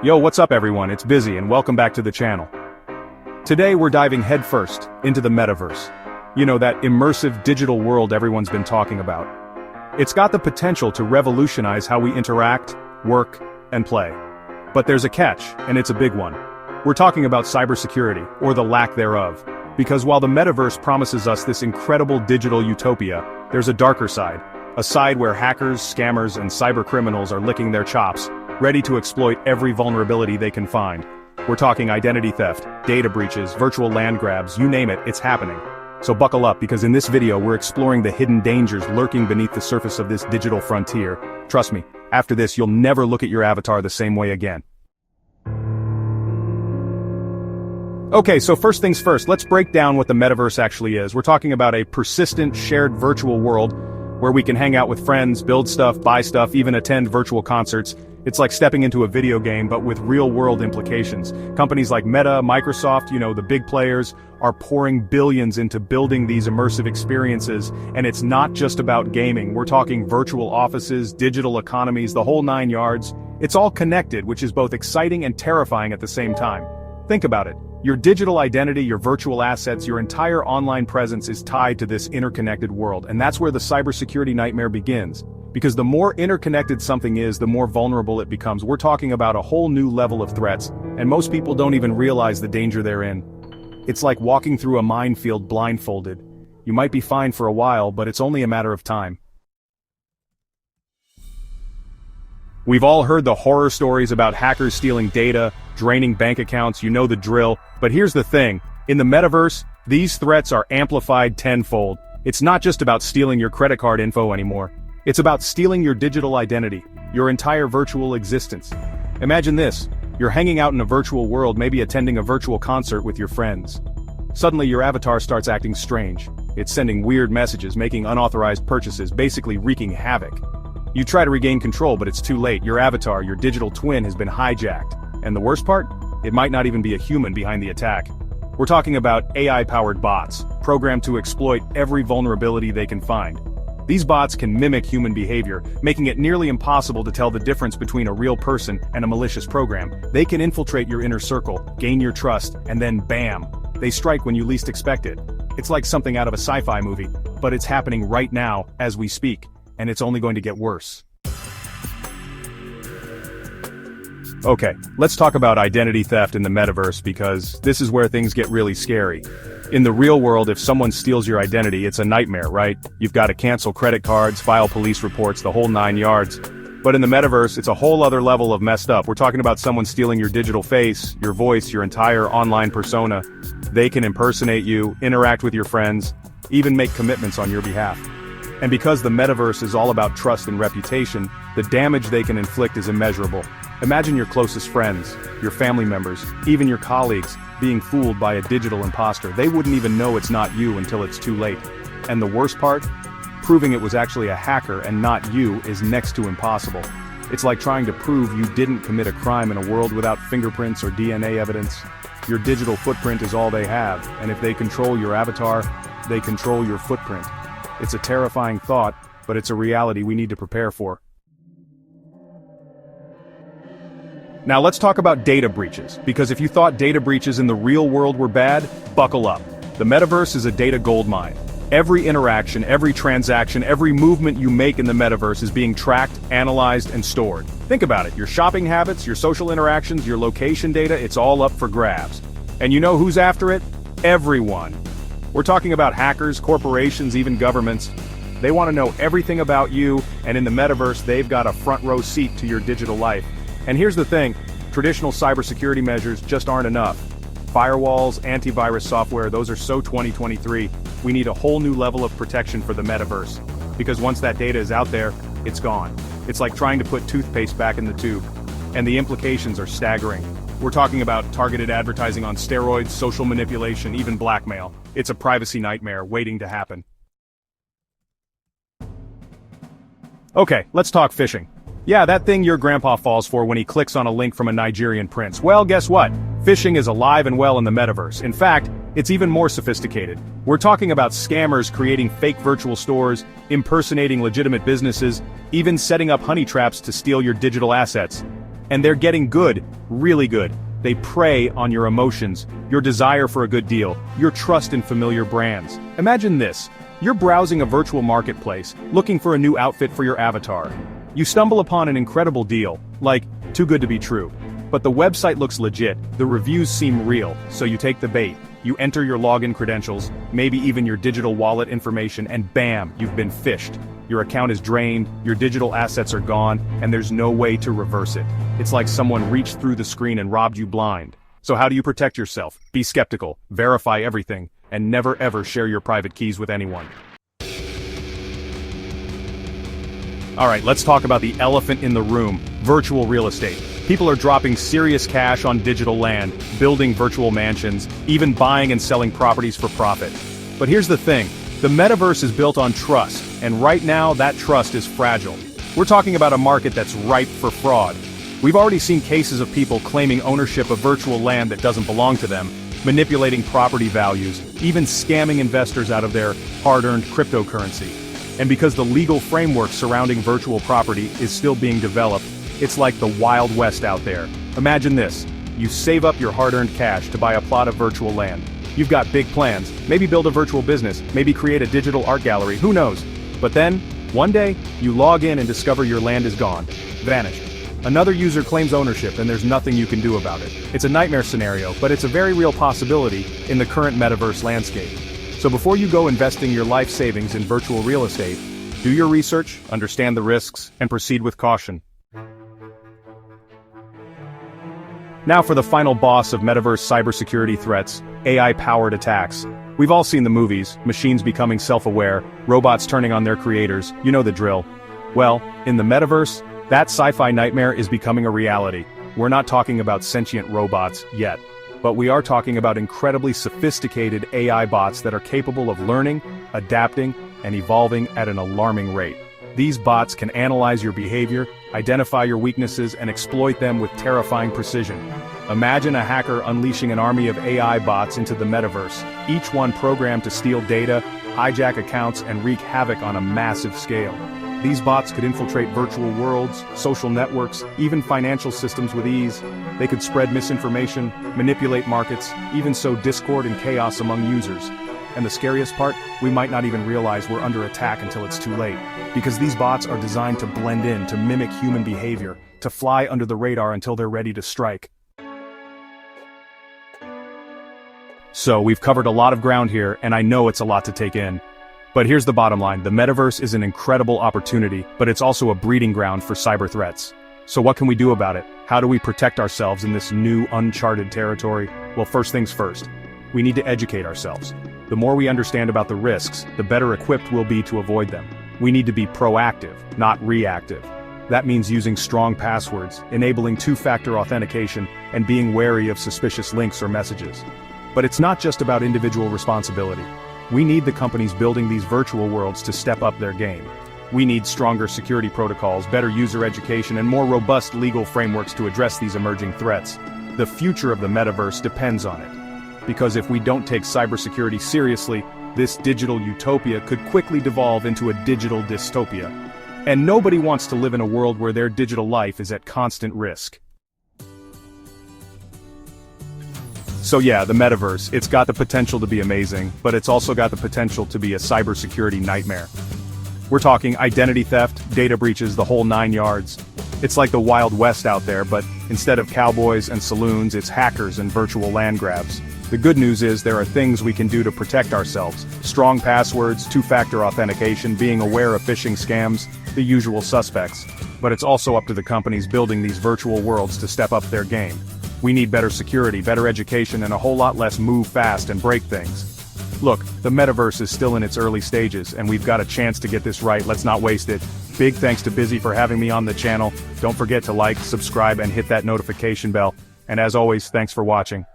Yo, what's up everyone, it's Busy and welcome back to the channel. Today we're diving headfirst into the Metaverse. You know, that immersive digital world everyone's been talking about. It's got the potential to revolutionize how we interact, work, and play. But there's a catch, and it's a big one. We're talking about cybersecurity, or the lack thereof. Because while the Metaverse promises us this incredible digital utopia, there's a darker side. A side where hackers, scammers, and cybercriminals are licking their chops, ready to exploit every vulnerability they can find. We're talking identity theft, data breaches, virtual land grabs, you name it, it's happening. So buckle up because in this video we're exploring the hidden dangers lurking beneath the surface of this digital frontier. Trust me, after this you'll never look at your avatar the same way again. Okay, so first things first, let's break down what the Metaverse actually is. We're talking about a persistent, shared virtual world where we can hang out with friends, build stuff, buy stuff, even attend virtual concerts. It's like stepping into a video game, but with real-world implications. Companies like Meta, Microsoft, the big players, are pouring billions into building these immersive experiences, and it's not just about gaming. We're talking virtual offices, digital economies, the whole 9 yards. It's all connected, which is both exciting and terrifying at the same time. Think about it. Your digital identity, your virtual assets, your entire online presence is tied to this interconnected world, and that's where the cybersecurity nightmare begins. Because the more interconnected something is, the more vulnerable it becomes. We're talking about a whole new level of threats, and most people don't even realize the danger they're in. It's like walking through a minefield blindfolded. You might be fine for a while, but it's only a matter of time. We've all heard the horror stories about hackers stealing data, draining bank accounts, you know the drill. But here's the thing, in the Metaverse, these threats are amplified tenfold. It's not just about stealing your credit card info anymore. It's about stealing your digital identity, your entire virtual existence. Imagine this, you're hanging out in a virtual world, maybe attending a virtual concert with your friends. Suddenly your avatar starts acting strange. It's sending weird messages, making unauthorized purchases, basically wreaking havoc. You try to regain control, but it's too late. Your avatar, your digital twin, has been hijacked. And the worst part? It might not even be a human behind the attack. We're talking about AI-powered bots, programmed to exploit every vulnerability they can find. These bots can mimic human behavior, making it nearly impossible to tell the difference between a real person and a malicious program. They can infiltrate your inner circle, gain your trust, and then bam! They strike when you least expect it. It's like something out of a sci-fi movie, but it's happening right now, as we speak, and it's only going to get worse. Okay, let's talk about identity theft in the Metaverse because this is where things get really scary. In the real world, if someone steals your identity, it's a nightmare, right? You've got to cancel credit cards, file police reports, the whole 9 yards. But in the Metaverse, it's a whole other level of messed up. We're talking about someone stealing your digital face, your voice, your entire online persona. They can impersonate you, interact with your friends, even make commitments on your behalf. And because the Metaverse is all about trust and reputation, the damage they can inflict is immeasurable. Imagine your closest friends, your family members, even your colleagues, being fooled by a digital imposter. They wouldn't even know it's not you until it's too late. And the worst part? Proving it was actually a hacker and not you is next to impossible. It's like trying to prove you didn't commit a crime in a world without fingerprints or DNA evidence. Your digital footprint is all they have, and if they control your avatar, they control your footprint. It's a terrifying thought, but it's a reality we need to prepare for. Now let's talk about data breaches, because if you thought data breaches in the real world were bad, buckle up. The Metaverse is a data goldmine. Every interaction, every transaction, every movement you make in the Metaverse is being tracked, analyzed, and stored. Think about it, your shopping habits, your social interactions, your location data, it's all up for grabs. And you know who's after it? Everyone. We're talking about hackers, corporations, even governments. They want to know everything about you, and in the Metaverse, they've got a front row seat to your digital life. And here's the thing, traditional cybersecurity measures just aren't enough. Firewalls, antivirus software, those are so 2023. We need a whole new level of protection for the Metaverse. Because once that data is out there, it's gone. It's like trying to put toothpaste back in the tube. And the implications are staggering. We're talking about targeted advertising on steroids, social manipulation, even blackmail. It's a privacy nightmare waiting to happen. Okay, let's talk phishing. Yeah, that thing your grandpa falls for when he clicks on a link from a Nigerian prince. Well, guess what? Phishing is alive and well in the Metaverse. In fact, it's even more sophisticated. We're talking about scammers creating fake virtual stores, impersonating legitimate businesses, even setting up honey traps to steal your digital assets. And they're getting good, really good. They prey on your emotions, your desire for a good deal, your trust in familiar brands. Imagine this. You're browsing a virtual marketplace, looking for a new outfit for your avatar. You stumble upon an incredible deal, like, too good to be true. But the website looks legit, the reviews seem real, so you take the bait. You enter your login credentials, maybe even your digital wallet information, and bam, you've been phished. Your account is drained, your digital assets are gone, and there's no way to reverse it. It's like someone reached through the screen and robbed you blind. So how do you protect yourself? Be skeptical, verify everything, and never ever share your private keys with anyone. Alright, let's talk about the elephant in the room, virtual real estate. People are dropping serious cash on digital land, building virtual mansions, even buying and selling properties for profit. But here's the thing, the metaverse is built on trust, and right now that trust is fragile. We're talking about a market that's ripe for fraud. We've already seen cases of people claiming ownership of virtual land that doesn't belong to them, manipulating property values, even scamming investors out of their hard-earned cryptocurrency. And because the legal framework surrounding virtual property is still being developed, it's like the Wild West out there. Imagine this. You save up your hard-earned cash to buy a plot of virtual land. You've got big plans, maybe build a virtual business, maybe create a digital art gallery, who knows? But then, one day, you log in and discover your land is gone, vanished. Another user claims ownership and there's nothing you can do about it. It's a nightmare scenario, but it's a very real possibility in the current metaverse landscape. So before you go investing your life savings in virtual real estate, do your research, understand the risks, and proceed with caution. Now for the final boss of metaverse cybersecurity threats, AI-powered attacks. We've all seen the movies, machines becoming self-aware, robots turning on their creators, you know the drill. Well, in the metaverse, that sci-fi nightmare is becoming a reality. We're not talking about sentient robots yet, but we are talking about incredibly sophisticated AI bots that are capable of learning, adapting, and evolving at an alarming rate. These bots can analyze your behavior, identify your weaknesses, and exploit them with terrifying precision. Imagine a hacker unleashing an army of AI bots into the metaverse, each one programmed to steal data, hijack accounts, and wreak havoc on a massive scale. These bots could infiltrate virtual worlds, social networks, even financial systems with ease. They could spread misinformation, manipulate markets, even sow discord and chaos among users. And the scariest part, we might not even realize we're under attack until it's too late. Because these bots are designed to blend in, to mimic human behavior, to fly under the radar until they're ready to strike. So we've covered a lot of ground here, and I know it's a lot to take in. But here's the bottom line, the metaverse is an incredible opportunity, but it's also a breeding ground for cyber threats. So what can we do about it? How do we protect ourselves in this new, uncharted territory? Well, first things first. We need to educate ourselves. The more we understand about the risks, the better equipped we'll be to avoid them. We need to be proactive, not reactive. That means using strong passwords, enabling two-factor authentication, and being wary of suspicious links or messages. But it's not just about individual responsibility. We need the companies building these virtual worlds to step up their game. We need stronger security protocols, better user education, and more robust legal frameworks to address these emerging threats. The future of the metaverse depends on it. Because if we don't take cybersecurity seriously, this digital utopia could quickly devolve into a digital dystopia. And nobody wants to live in a world where their digital life is at constant risk. So yeah, the metaverse, it's got the potential to be amazing, but it's also got the potential to be a cybersecurity nightmare. We're talking identity theft, data breaches, the whole 9 yards. It's like the Wild West out there, but instead of cowboys and saloons, it's hackers and virtual land grabs. The good news is there are things we can do to protect ourselves. Strong passwords, two-factor authentication, being aware of phishing scams, the usual suspects. But it's also up to the companies building these virtual worlds to step up their game. We need better security, better education, and a whole lot less move fast and break things. Look, the metaverse is still in its early stages, and we've got a chance to get this right. Let's not waste it. Big thanks to Busy for having me on the channel. Don't forget to like, subscribe, and hit that notification bell. And as always, thanks for watching.